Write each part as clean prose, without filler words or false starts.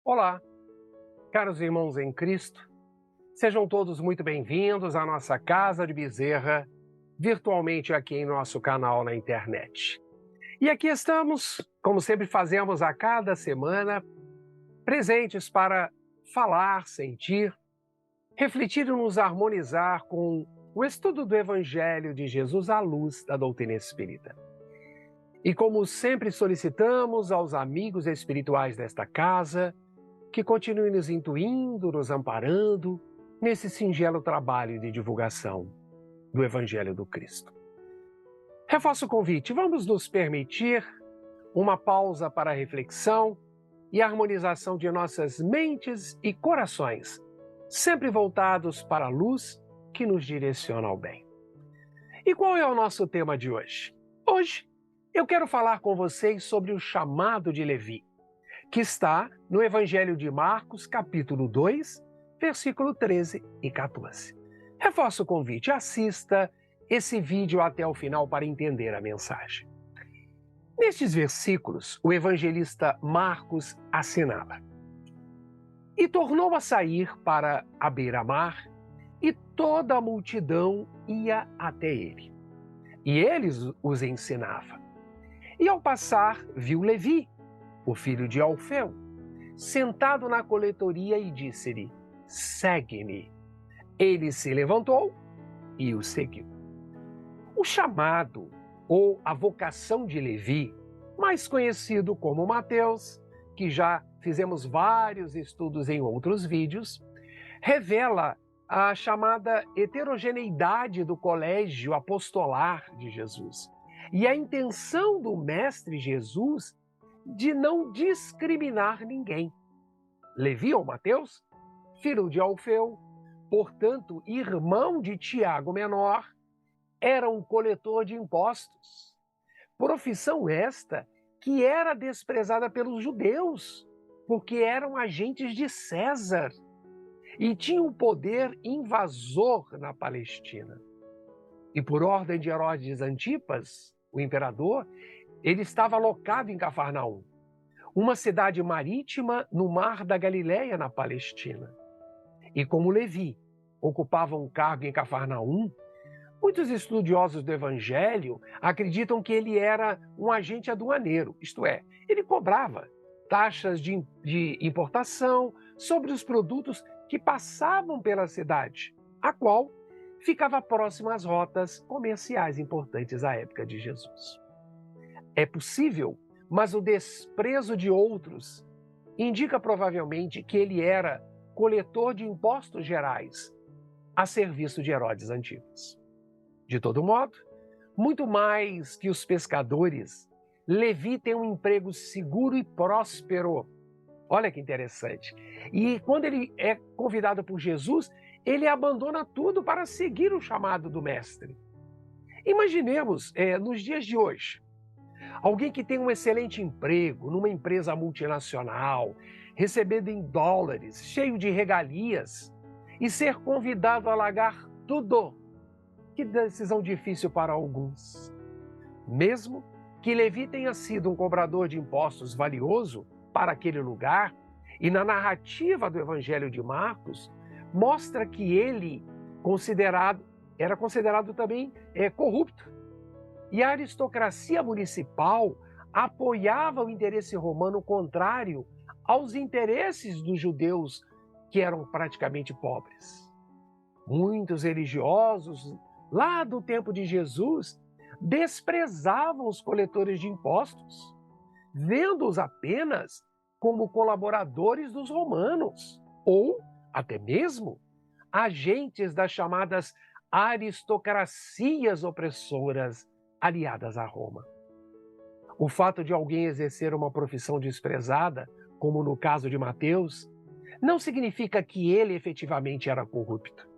Olá, caros irmãos em Cristo, sejam todos muito bem-vindos à nossa Casa de Bezerra, virtualmente aqui em nosso canal na internet. E aqui estamos, como sempre fazemos a cada semana, presentes para falar, sentir, refletir e nos harmonizar com o estudo do Evangelho de Jesus à luz da doutrina espírita. E como sempre solicitamos aos amigos espirituais desta casa, que continue nos intuindo, nos amparando nesse singelo trabalho de divulgação do Evangelho do Cristo. Reforço o convite, vamos nos permitir uma pausa para a reflexão e harmonização de nossas mentes e corações, sempre voltados para a luz que nos direciona ao bem. E qual é o nosso tema de hoje? Hoje eu quero falar com vocês sobre o chamado de Levi, que está no Evangelho de Marcos, capítulo 2, versículo 13 e 14. Reforço o convite, assista esse vídeo até o final para entender a mensagem. Nestes versículos, o evangelista Marcos assinala: E tornou a sair para a beira-mar, e toda a multidão ia até ele. E ele os ensinava. E ao passar, viu Levi, o filho de Alfeu, sentado na coletoria e disse-lhe: Segue-me. Ele se levantou e o seguiu. O chamado ou a vocação de Levi, mais conhecido como Mateus, que já fizemos vários estudos em outros vídeos, revela a chamada heterogeneidade do colégio apostolar de Jesus e a intenção do Mestre Jesus de não discriminar ninguém. Levi ou Mateus, filho de Alfeu, portanto irmão de Tiago menor, era um coletor de impostos. Profissão esta que era desprezada pelos judeus, porque eram agentes de César e tinham poder invasor na Palestina. E por ordem de Herodes Antipas, o imperador, ele estava alocado em Cafarnaum, uma cidade marítima no mar da Galileia, na Palestina. E como Levi ocupava um cargo em Cafarnaum, muitos estudiosos do Evangelho acreditam que ele era um agente aduaneiro, isto é, ele cobrava taxas de importação sobre os produtos que passavam pela cidade, a qual ficava próxima às rotas comerciais importantes à época de Jesus. É possível, mas o desprezo de outros indica provavelmente que ele era coletor de impostos gerais a serviço de Herodes Antipas. De todo modo, muito mais que os pescadores, Levi tem um emprego seguro e próspero. Olha que interessante. E quando ele é convidado por Jesus, ele abandona tudo para seguir o chamado do Mestre. Imaginemos, nos dias de hoje, alguém que tem um excelente emprego numa empresa multinacional, recebendo em dólares, cheio de regalias, e ser convidado a largar tudo. Que decisão difícil para alguns. Mesmo que Levi tenha sido um cobrador de impostos valioso para aquele lugar, e na narrativa do Evangelho de Marcos, mostra que ele era considerado também corrupto. E a aristocracia municipal apoiava o interesse romano contrário aos interesses dos judeus, que eram praticamente pobres. Muitos religiosos, lá do tempo de Jesus, desprezavam os coletores de impostos, vendo-os apenas como colaboradores dos romanos, ou até mesmo agentes das chamadas aristocracias opressoras aliadas a Roma. O fato de alguém exercer uma profissão desprezada, como no caso de Mateus, não significa que ele efetivamente era corrupto.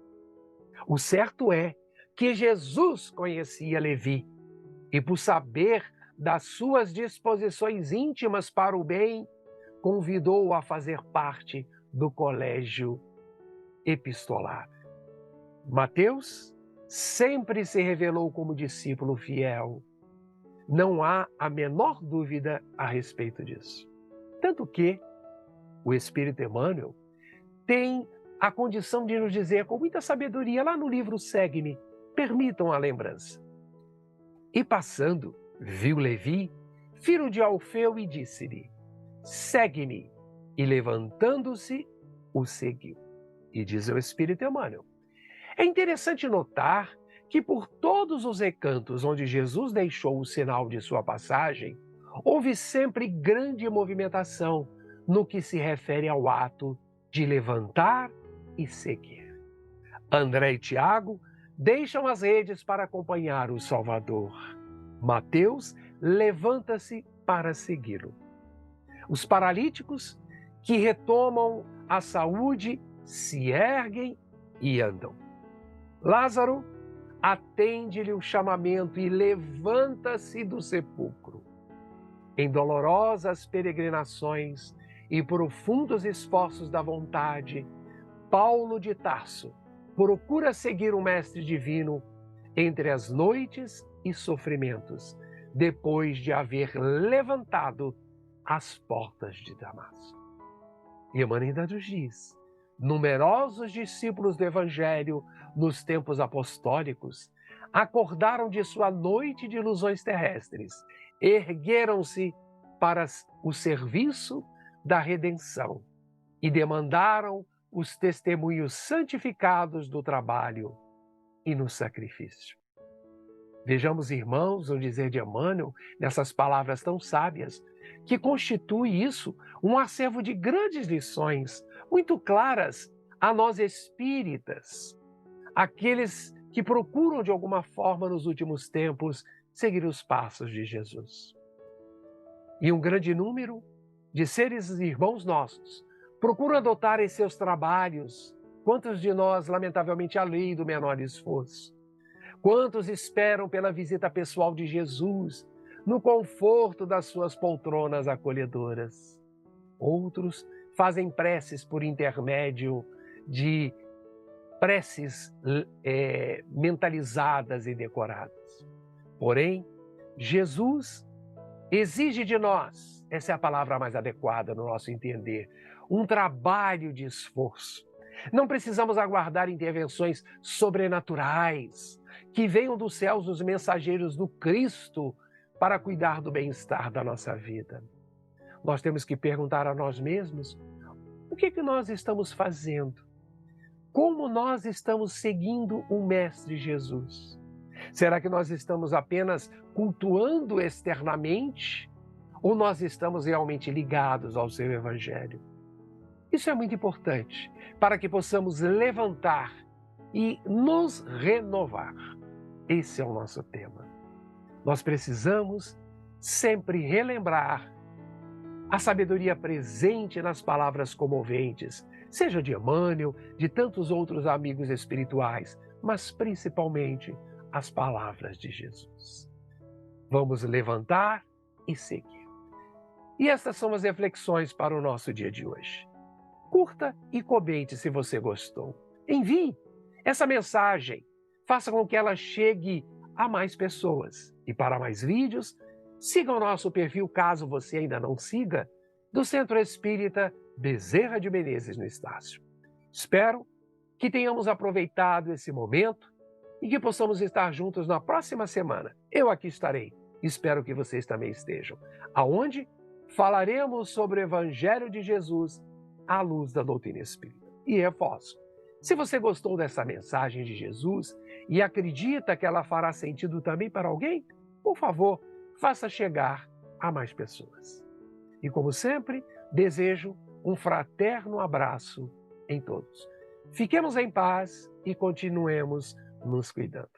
O certo é que Jesus conhecia Levi e, por saber das suas disposições íntimas para o bem, convidou-o a fazer parte do colégio epistolar. Mateus sempre se revelou como discípulo fiel. Não há a menor dúvida a respeito disso. Tanto que o Espírito Emmanuel, tem a condição de nos dizer com muita sabedoria, lá no livro Segue-me, permitam a lembrança. E passando, viu Levi, filho de Alfeu, e disse-lhe: segue-me. E levantando-se, o seguiu. E diz o Espírito Emmanuel. É interessante notar que por todos os recantos onde Jesus deixou o sinal de sua passagem, houve sempre grande movimentação no que se refere ao ato de levantar e seguir. André e Tiago deixam as redes para acompanhar o Salvador. Mateus levanta-se para segui-lo. Os paralíticos que retomam a saúde se erguem e andam. Lázaro atende-lhe o chamamento e levanta-se do sepulcro. Em dolorosas peregrinações e profundos esforços da vontade, Paulo de Tarso procura seguir o Mestre Divino entre as noites e sofrimentos, depois de haver levantado as portas de Damasco. E Emmanuel ainda nos diz: numerosos discípulos do Evangelho nos tempos apostólicos acordaram de sua noite de ilusões terrestres, ergueram-se para o serviço da redenção e demandaram os testemunhos santificados do trabalho e no sacrifício. Vejamos, irmãos, o dizer de Emmanuel, nessas palavras tão sábias, que constitui isso um acervo de grandes lições, muito claras a nós espíritas, aqueles que procuram de alguma forma nos últimos tempos seguir os passos de Jesus. E um grande número de seres irmãos nossos procuram adotar em seus trabalhos. Quantos de nós, lamentavelmente, a lei do menor esforço? Quantos esperam pela visita pessoal de Jesus, no conforto das suas poltronas acolhedoras? Outros fazem preces por intermédio de preces mentalizadas e decoradas. Porém, Jesus exige de nós, essa é a palavra mais adequada no nosso entender, um trabalho de esforço. Não precisamos aguardar intervenções sobrenaturais que venham dos céus os mensageiros do Cristo para cuidar do bem-estar da nossa vida. Nós temos que perguntar a nós mesmos: o que nós estamos fazendo? Como nós estamos seguindo o Mestre Jesus? Será que nós estamos apenas cultuando externamente ou nós estamos realmente ligados ao seu Evangelho? Isso é muito importante para que possamos levantar e nos renovar. Esse é o nosso tema. Nós precisamos sempre relembrar a sabedoria presente nas palavras comoventes, seja de Emmanuel, de tantos outros amigos espirituais, mas principalmente as palavras de Jesus. Vamos levantar e seguir. E estas são as reflexões para o nosso dia de hoje. Curta e comente se você gostou. Envie essa mensagem, faça com que ela chegue a mais pessoas. E para mais vídeos, siga o nosso perfil, caso você ainda não siga, do Centro Espírita Bezerra de Menezes no Estácio. Espero que tenhamos aproveitado esse momento e que possamos estar juntos na próxima semana. Eu aqui estarei, espero que vocês também estejam, aonde falaremos sobre o Evangelho de Jesus à luz da doutrina espírita. E reforço, se você gostou dessa mensagem de Jesus e acredita que ela fará sentido também para alguém, por favor, faça chegar a mais pessoas. E como sempre, desejo um fraterno abraço em todos. Fiquemos em paz e continuemos nos cuidando.